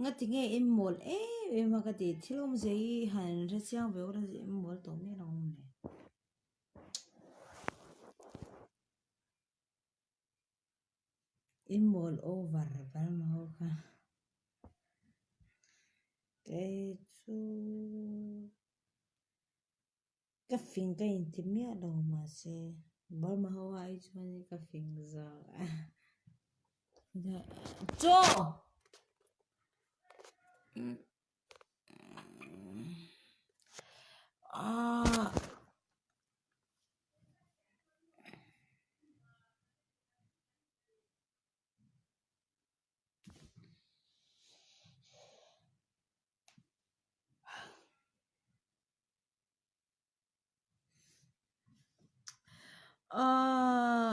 ngati nghe em mol em mà cái gì thì lúc gì hành ra chiang về cái gì em mol tổ mẹ nó không này em mol over vào mà ho ka cái chú cái phim cái in tìm mẹ đâu mà sẽ bảo mà ho ai cho nên cái phim giờ cho à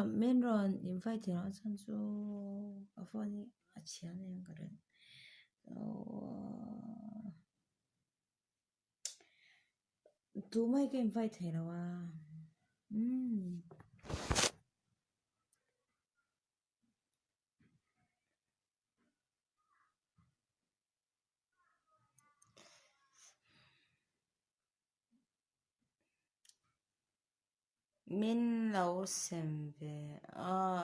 men ron invite nó sang cho ở phone à chiang này cái tu mai cái invite thế nào à min lâu xem về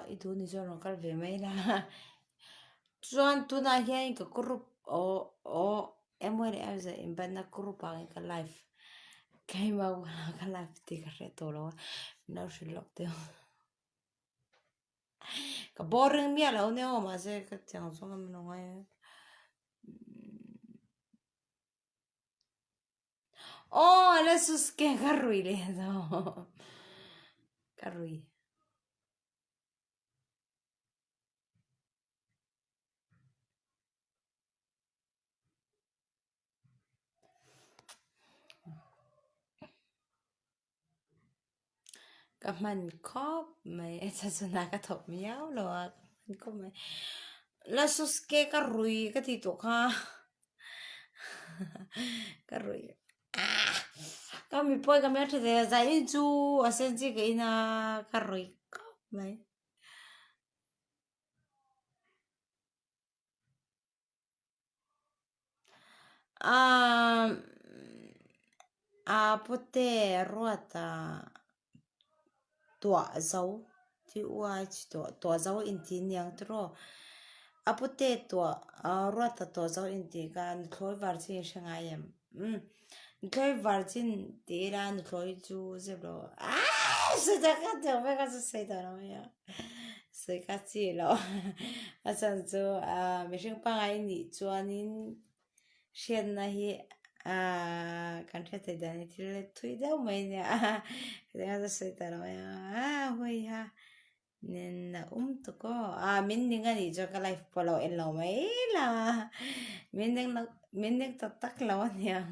ít tu ni cho nó cái về mấy là chuan tu na hian ka group o em ơi em giờ em ban na group ang ka live cái mà ka live thì ka re to lo nó sẽ lọc tiêu ka boring mi lo ne o mà se ka chang so ngam no ngai la sus que ka rui le do ka rui ka man khop mai sa sa na ka thop miao lo man ko mai la sus que ka rui ka ti to kha ka rui kami poi kami ate de zai chu asenji ke ina karoi mai a pote ruata tua zau ti ua chi tua zau in ti niang tro a pote tua ruata tua zau in ti kan khoi var chi shangayam khoi var chin ti ran khoi chu zebro se ta ka te me ka se ta no ya se ka chi lo a chan chu mi shing pa ngai ni chuanin shen na hi kan the te dan ti le thui da mai ne te ga se ta no ya hoi ha nên là tụi có mình những cái gì cho cái life follow em lâu mấy là mình đang tắt tắt lâu nha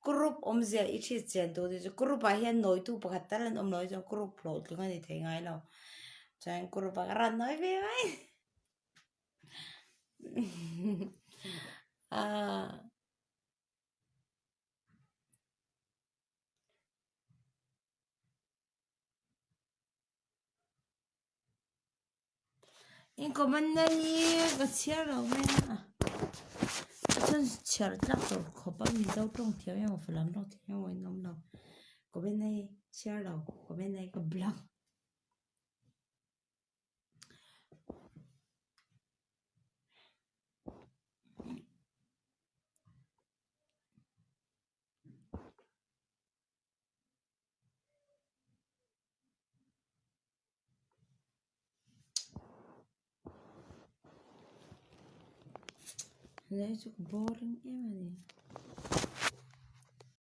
group giờ ít chuyện chuyện tôi thì group à hiện nói tu bạc tất là nói cho group lộ cái này thấy ngay lâu cho anh group bạc ra nói về mấy in có mình này cái chia lâu mấy chân chia chắc rồi khó bao nhiêu đâu trong thiếu em phải làm đâu thiếu em nông đâu có bên này chia lâu có bên này có block đấy chút boring em này